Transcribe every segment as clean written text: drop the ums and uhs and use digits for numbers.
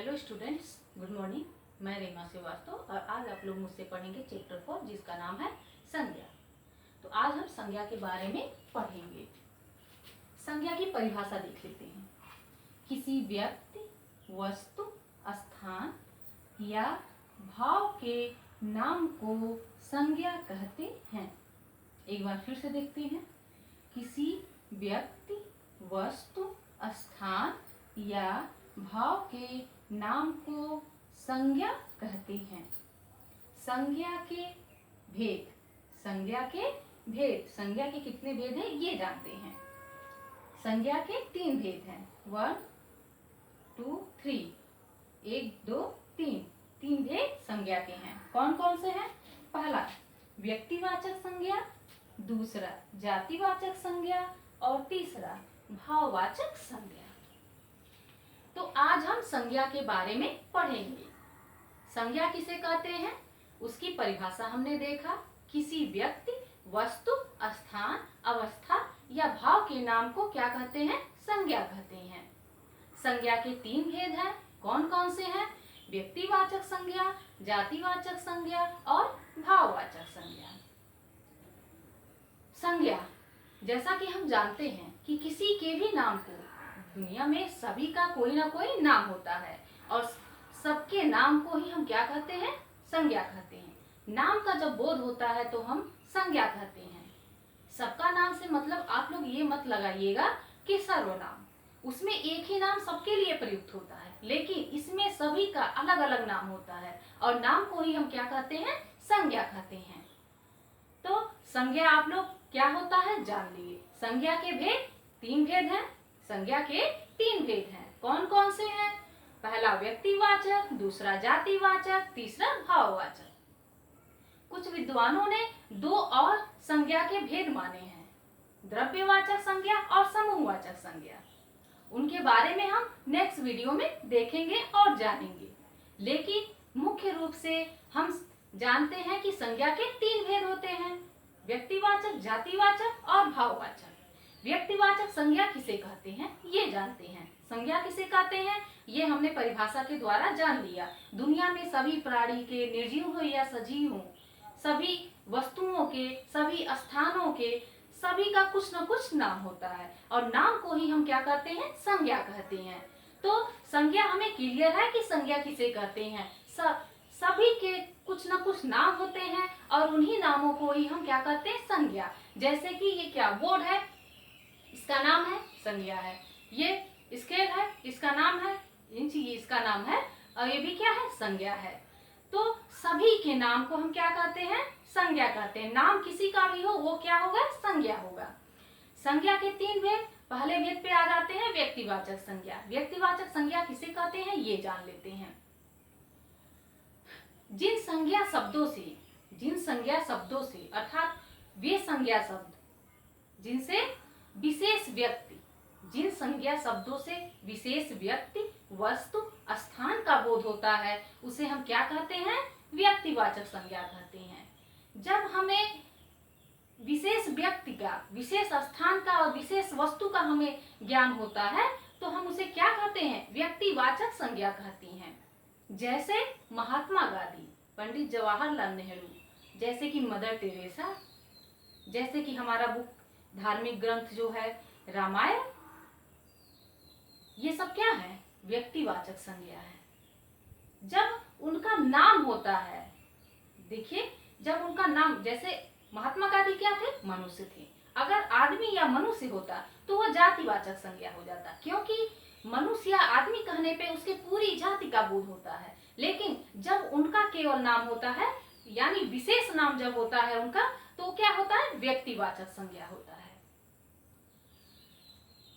Hello students, good morning. मैं रीमा श्रीवास्तव और आज आप लोग मुझसे पढ़ेंगे चैप्टर 4 जिसका नाम है संज्ञा। तो आज हम संज्ञा के बारे में पढ़ेंगे। संज्ञा की परिभाषा देख लेते हैं। किसी व्यक्ति, वस्तु, स्थान या भाव के नाम को संज्ञा कहते हैं। एक बार फिर से देखते हैं। किसी व्यक्ति, वस्तु, स्थान या भाव के नाम को संज्ञा कहते हैं। संज्ञा के भेद, संज्ञा के भेद, संज्ञा के कितने भेद हैं ये जानते हैं। संज्ञा के 3 भेद हैं, 1 2 3, 1 2 3, 3 भेद संज्ञा के हैं। कौन कौन से हैं? पहला व्यक्तिवाचक संज्ञा, दूसरा जातिवाचक संज्ञा और तीसरा भाववाचक संज्ञा। तो आज हम संज्ञा के बारे में पढ़ेंगे। संज्ञा किसे कहते हैं उसकी परिभाषा हमने देखा। किसी व्यक्ति, वस्तु, स्थान, अवस्था या भाव के नाम को क्या कहते हैं? संज्ञा कहते हैं। संज्ञा के 3 भेद हैं। कौन कौन से हैं? व्यक्तिवाचक संज्ञा, जातिवाचक संज्ञा और भाववाचक संज्ञा। संज्ञा, जैसा कि हम जानते हैं कि किसी के भी नाम को, दुनिया में सभी का कोई ना कोई नाम होता है और सबके नाम को ही हम क्या कहते हैं? संज्ञा कहते हैं। नाम का जब बोध होता है तो हम संज्ञा कहते हैं। सबका नाम से मतलब आप लोग ये मत लगाइएगा कि सर्वनाम, उसमें एक ही नाम सबके लिए प्रयुक्त होता है, लेकिन इसमें सभी का अलग अलग नाम होता है और नाम को ही हम क्या कहते हैं? संज्ञा कहते हैं। तो संज्ञा आप लोग क्या होता है जान लीजिए। संज्ञा के भेद 3 भेद हैं। संज्ञा के 3 भेद हैं। कौन कौन से हैं? पहला व्यक्तिवाचक, दूसरा जातिवाचक, तीसरा भाववाचक। कुछ विद्वानों ने 2 और संज्ञा के भेद माने हैं, द्रव्यवाचक संज्ञा और समूहवाचक संज्ञा। उनके बारे में हम नेक्स्ट वीडियो में देखेंगे और जानेंगे, लेकिन मुख्य रूप से हम जानते हैं कि संज्ञा के 3 भेद होते हैं, व्यक्तिवाचक, जातिवाचक और भाववाचक। व्यक्तिवाचक संज्ञा किसे कहते हैं ये जानते हैं। संज्ञा किसे कहते हैं ये हमने परिभाषा के द्वारा जान लिया। दुनिया में सभी प्राणी के, निर्जीव हो या सजीव हो, सभी वस्तुओं के, सभी स्थानों के, सभी का कुछ न कुछ नाम होता है और नाम को ही हम क्या कहते हैं? संज्ञा कहते हैं। तो संज्ञा हमें क्लियर है कि संज्ञा किसे कहते हैं। सभी के कुछ न कुछ नाम होते हैं और उन्हीं नामों को ही हम क्या कहते हैं? संज्ञा। जैसे कि ये क्या बोर्ड है, इसका नाम है संज्ञा है। ये स्केल है, इसका नाम है इंच, ये इसका नाम है और ये भी क्या है? संज्ञा है। तो सभी के नाम को हम क्या कहते हैं? संज्ञा कहते हैं। नाम किसी का भी हो वो क्या होगा? संज्ञा होगा। संज्ञा के 3 भेद। पहले भेद पे आ जाते हैं व्यक्तिवाचक संज्ञा। व्यक्तिवाचक संज्ञा किसे कहते हैं ये जान लेते हैं। जिन संज्ञा शब्दों से अर्थात वे संज्ञा शब्द जिनसे विशेष व्यक्ति, जिन संज्ञा शब्दों से विशेष व्यक्ति, वस्तु, स्थान का बोध होता है उसे हम क्या कहते हैं? व्यक्तिवाचक संज्ञा कहते हैं। जब हमें विशेष व्यक्ति का, विशेष स्थान का और विशेष वस्तु का हमें ज्ञान होता है तो हम उसे क्या कहते हैं? व्यक्तिवाचक संज्ञा कहती हैं। जैसे महात्मा गांधी, पंडित जवाहरलाल नेहरू, जैसे कि मदर टेरेसा, जैसे कि हमारा बुक धार्मिक ग्रंथ जो है रामायण, ये सब क्या है? व्यक्तिवाचक संज्ञा है। जब उनका नाम होता है, देखिए जब उनका नाम, जैसे महात्मा गांधी क्या थे? मनुष्य थे। अगर आदमी या मनुष्य होता तो वह जातिवाचक संज्ञा हो जाता, क्योंकि मनुष्य या आदमी कहने पे उसके पूरी जाति का बोध होता है। लेकिन जब उनका केवल नाम होता है, यानी विशेष नाम जब होता है उनका, तो क्या होता है? व्यक्तिवाचक संज्ञा होता है।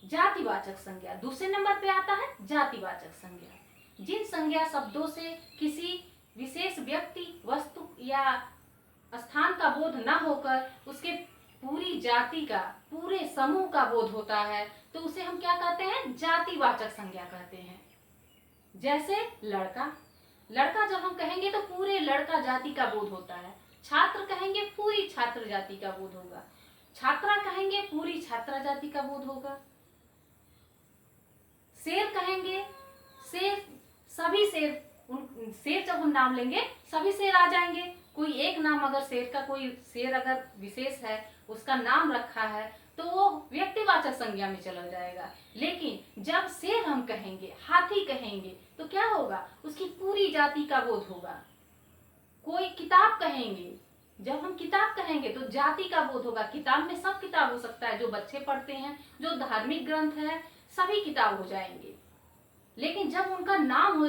जातिवाचक संज्ञा दूसरे नंबर पे आता है। जातिवाचक संज्ञा, जिन संज्ञा शब्दों से किसी विशेष व्यक्ति, वस्तु या स्थान का बोध न होकर उसके पूरी जाति का, पूरे समूह का बोध होता है तो उसे हम क्या कहते हैं? जातिवाचक संज्ञा कहते हैं। जैसे लड़का, लड़का जब हम कहेंगे तो पूरे लड़का जाति का बोध होता है। छात्र कहेंगे पूरी छात्र जाति का बोध होगा। छात्रा कहेंगे पूरी छात्रा जाति का बोध होगा। शेर कहेंगे, शेर सभी शेर जब हम नाम लेंगे सभी शेर आ जाएंगे। कोई एक नाम अगर शेर का, कोई शेर अगर विशेष है, उसका नाम रखा है, तो वो व्यक्तिवाचक संज्ञा में चला जाएगा। लेकिन जब शेर हम कहेंगे, हाथी कहेंगे, तो क्या होगा, उसकी पूरी जाति का बोध होगा। कोई किताब कहेंगे, जब हम किताब कहेंगे तो जाति का बोध होगा। किताब में सब किताब हो सकता है, जो बच्चे पढ़ते हैं, जो धार्मिक ग्रंथ है, सभी किताब हो जाएंगे। लेकिन जब उनका नाम हो,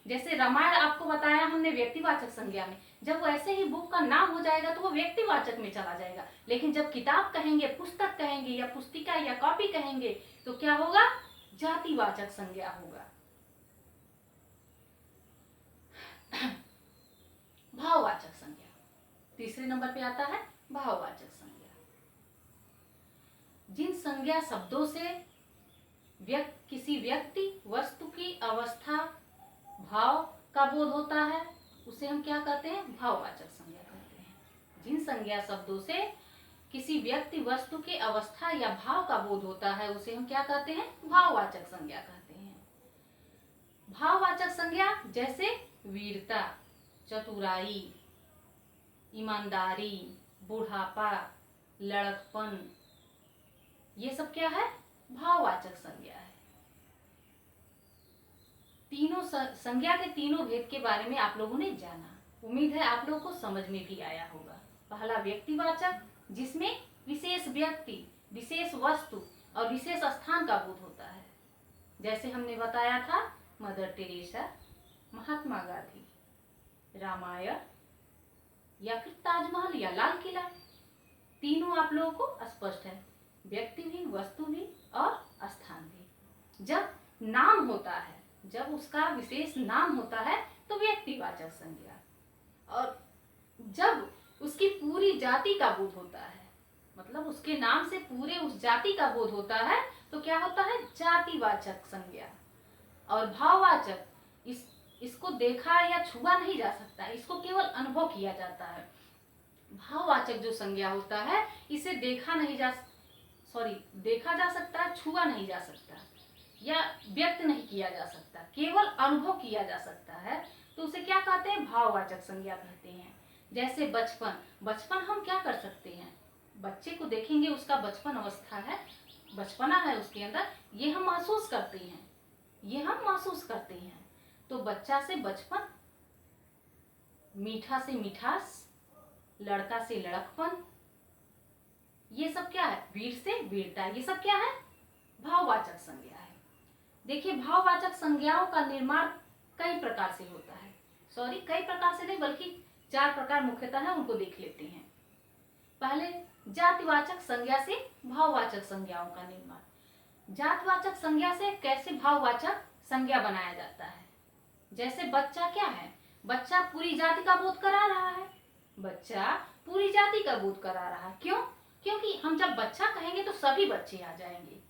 जैसे रामायण आपको बताया हमने व्यक्तिवाचक संज्ञा में, जब वो ऐसे ही बुक का नाम हो जाएगा तो वो व्यक्तिवाचक में चला जाएगा। लेकिन जब किताब कहेंगे, पुस्तक कहेंगे, या पुस्तिका या कॉपी कहेंगे, तो क्या होगा, जातिवाचक संज्ञा होगा। भाववाचक संज्ञा तीसरे नंबर पे आता है, भाववाचक संज्ञा। जिन संज्ञा शब्दों से किसी व्यक्ति, वस्तु की अवस्था, भाव का बोध होता है, उसे हम क्या कहते हैं, भाववाचक संज्ञा कहते हैं। जिन संज्ञा शब्दों से किसी व्यक्ति, वस्तु के अवस्था या भाव का बोध होता है, उसे हम क्या कहते हैं, भाववाचक संज्ञा कहते हैं। भाववाचक संज्ञा जैसे वीरता, चतुराई, ईमानदारी, बुढ़ापा, लड़कपन, ये सब क्या है, भाववाचक संज्ञा है। तीनों संज्ञा के तीनों भेद के बारे में आप लोगों ने जाना। उम्मीद है आप लोगों को समझ में भी आया होगा। पहला व्यक्तिवाचक, जिसमें विशेष व्यक्ति, विशेष वस्तु और विशेष स्थान का बोध होता है। जैसे हमने बताया था, मदर टेरेसा, महात्मा गांधी, रामायण, या फिर ताजमहल या लाल किला। तीनों आप लोगों को स्पष्ट है, व्यक्ति भी, वस्तु भी और स्थान भी। जब नाम होता है, जब उसका विशेष नाम होता है, तो व्यक्तिवाचक संज्ञा। और जब उसकी पूरी जाति का बोध होता है, मतलब उसके नाम से पूरे उस जाति का बोध होता है, तो क्या होता है, जातिवाचक संज्ञा। और भाववाचक, इसको देखा या छुआ नहीं जा सकता, इसको केवल अनुभव किया जाता है। भाववाचक जो संज्ञा होता है, इसे देखा जा सकता है, छुआ नहीं जा सकता या व्यक्त नहीं किया जा सकता, केवल अनुभव किया जा सकता है, तो उसे क्या कहते हैं, भाववाचक संज्ञा कहते हैं। जैसे बचपन हम क्या कर सकते हैं, बच्चे को देखेंगे, उसका बचपन अवस्था है, बचपना है उसके अंदर, ये हम महसूस करते हैं। तो बच्चा से बचपन, मीठा से मिठास, लड़का से लड़कपन, ये सब क्या है, वीर से वीरता, ये सब क्या है, भाववाचक संज्ञा है। देखिए, भाववाचक संज्ञाओं का निर्माण कई प्रकार से होता है। कई प्रकार से नहीं, बल्कि 4 प्रकार मुख्यतः है, उनको देख लेते हैं। पहले जातिवाचक संज्ञा से भाववाचक संज्ञाओं का निर्माण। जातिवाचक संज्ञा से कैसे भाववाचक संज्ञा बनाया जाता है। जैसे बच्चा क्या है, बच्चा पूरी जाति का बोध करा रहा है, बच्चा पूरी जाति का बोध करा रहा है। क्यों? क्योंकि हम जब बच्चा कहेंगे तो सभी बच्चे आ जाएंगे।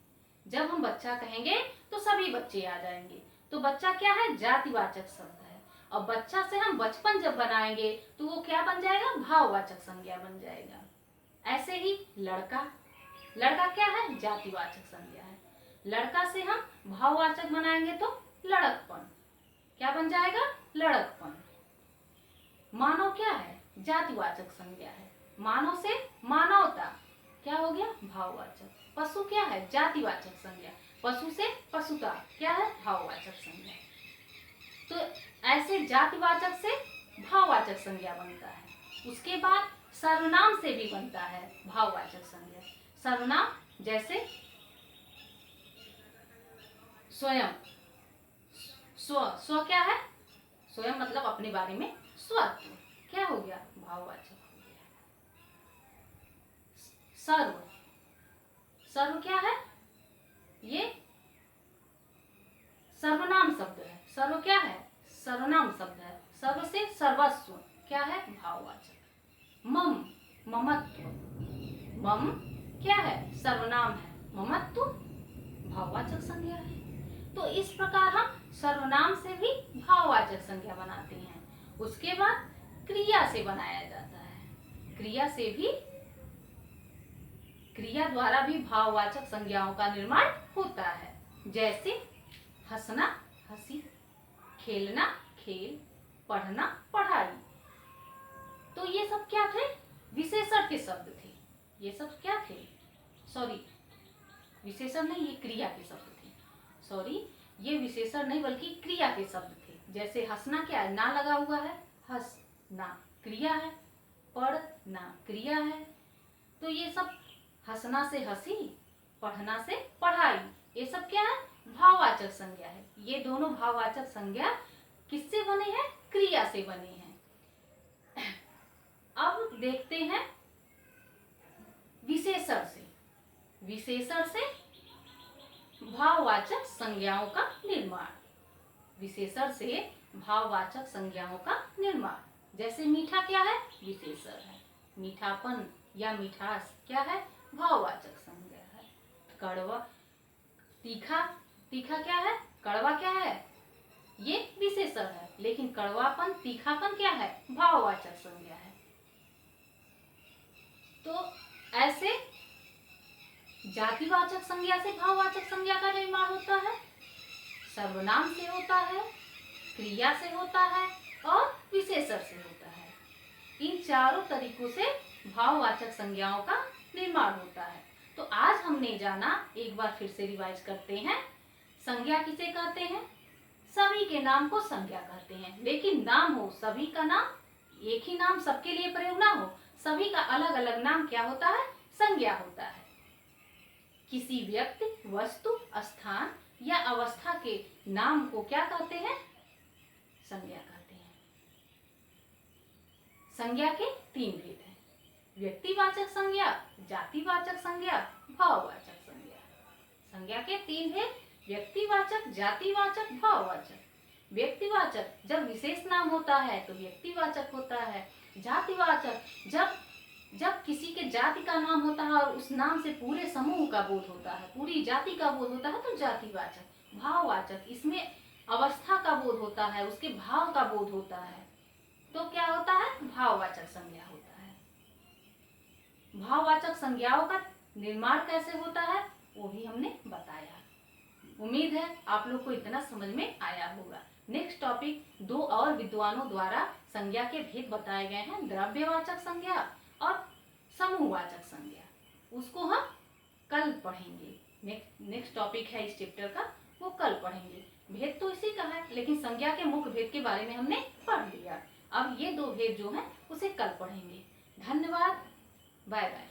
जब हम बच्चा कहेंगे तो सभी बच्चे आ जाएंगे। तो बच्चा क्या है, जातिवाचक शब्द है। और बच्चा से हम बचपन जब बनाएंगे तो वो क्या बन जाएगा, भाववाचक संज्ञा बन जाएगा। ऐसे ही लड़का क्या है, जातिवाचक संज्ञा है। लड़का से हम भाववाचक बनाएंगे तो लड़कपन क्या बन जाएगा, लड़कपन। मानव क्या है, जातिवाचक संज्ञा है। मानव से मानवता क्या हो गया, भाववाचक। पशु क्या है, जातिवाचक संज्ञा। पशु से पशुता क्या है, भाववाचक संज्ञा। तो ऐसे जातिवाचक से भाववाचक संज्ञा बनता है। उसके बाद सर्वनाम से भी बनता है भाववाचक संज्ञा। सर्वनाम जैसे स्वयं, स्व क्या है, स्वयं मतलब अपने बारे में, स्वत्व क्या हो गया, भाववाचक हो गया। सर्व क्या है, ये सर्वनाम शब्द है। सर्व क्या है, सर्वनाम शब्द है। सर्व से सर्वस्व क्या है, भाववाचक। ममत्व, मम क्या है, सर्वनाम है, ममत्व भाववाचक संज्ञा है। तो इस प्रकार हम सर्वनाम से भी भाववाचक संज्ञा बनाते हैं। उसके बाद क्रिया से बनाया जाता है। क्रिया द्वारा भी भाववाचक संज्ञाओं का निर्माण होता है। जैसे हंसना, हंसी खेलना खेल, पढ़ना पढ़ाई। तो ये सब क्या थे? विशेषण के शब्द थे। ये सब क्या थे? सॉरी, विशेषण नहीं, ये क्रिया के शब्द थे। सॉरी, ये विशेषण नहीं बल्कि क्रिया के शब्द थे। जैसे हंसना क्या है? ना लगा हुआ है, हंस ना क्रिया है, पढ़ना क्रिया है। तो ये सब हंसना से हंसी, पढ़ना से पढ़ाई, ये सब क्या है? भाववाचक संज्ञा है। ये दोनों भाववाचक संज्ञा किससे बने हैं? क्रिया से बने हैं। अब देखते हैं विशेषण से। विशेषण से भाववाचक संज्ञाओं का निर्माण। विशेषण से भाववाचक संज्ञाओं का निर्माण। जैसे मीठा क्या है? विशेषण है। मीठापन या मिठास क्या है? भाववाचक संज्ञा है। कड़वा, तीखा, तीखा क्या है? कड़वा क्या है? ये विशेषण है। लेकिन कड़वापन, तीखापन क्या है? भाववाचक संज्ञा है। तो ऐसे जातिवाचक संज्ञा से भाववाचक संज्ञा का निर्माण होता है, सर्वनाम से होता है, क्रिया से होता है और विशेषण से होता है। इन चारों तरीकों से भाववाचक संज्ञाओं का निर्माण होता है। तो आज हमने जाना, एक बार फिर से रिवाइज करते हैं। संज्ञा किसे कहते हैं? सभी के नाम को संज्ञा कहते हैं। लेकिन नाम हो सभी का नाम, एक ही नाम सबके लिए प्रयोग ना हो, सभी का अलग अलग नाम क्या होता है? संज्ञा होता है। किसी व्यक्ति, वस्तु, स्थान या अवस्था के नाम को क्या कहते हैं? संज्ञा कहते हैं। संज्ञा के तीन भेद हैं: व्यक्तिवाचक संज्ञा, जातिवाचक संज्ञा, भाववाचक संज्ञा। संज्ञा के तीन भेद: व्यक्तिवाचक, जातिवाचक, भाववाचक। व्यक्तिवाचक जब विशेष नाम होता है तो व्यक्तिवाचक होता है। जातिवाचक जब किसी के जाति का नाम होता है और उस नाम से पूरे समूह का बोध होता है, पूरी जाति का बोध होता है, तो जातिवाचक। भाववाचक इसमें अवस्था का बोध होता है, उसके भाव का बोध होता है, तो क्या होता है? भाववाचक संज्ञा होता है। भाववाचक संज्ञाओं का निर्माण कैसे होता है वो भी हमने बताया। उम्मीद है आप लोग को इतना समझ में आया होगा। नेक्स्ट टॉपिक, दो और विद्वानों द्वारा संज्ञा के भेद बताए गए हैं: द्रव्यवाचक संज्ञा और समूहवाचक संज्ञा। उसको हम कल पढ़ेंगे। नेक्स्ट टॉपिक है इस चैप्टर का, वो कल पढ़ेंगे। भेद तो इसी का है, लेकिन संज्ञा के मुख्य भेद के बारे में हमने पढ़ लिया। अब ये दो भेद जो हैं उसे कल पढ़ेंगे। धन्यवाद, बाय बाय।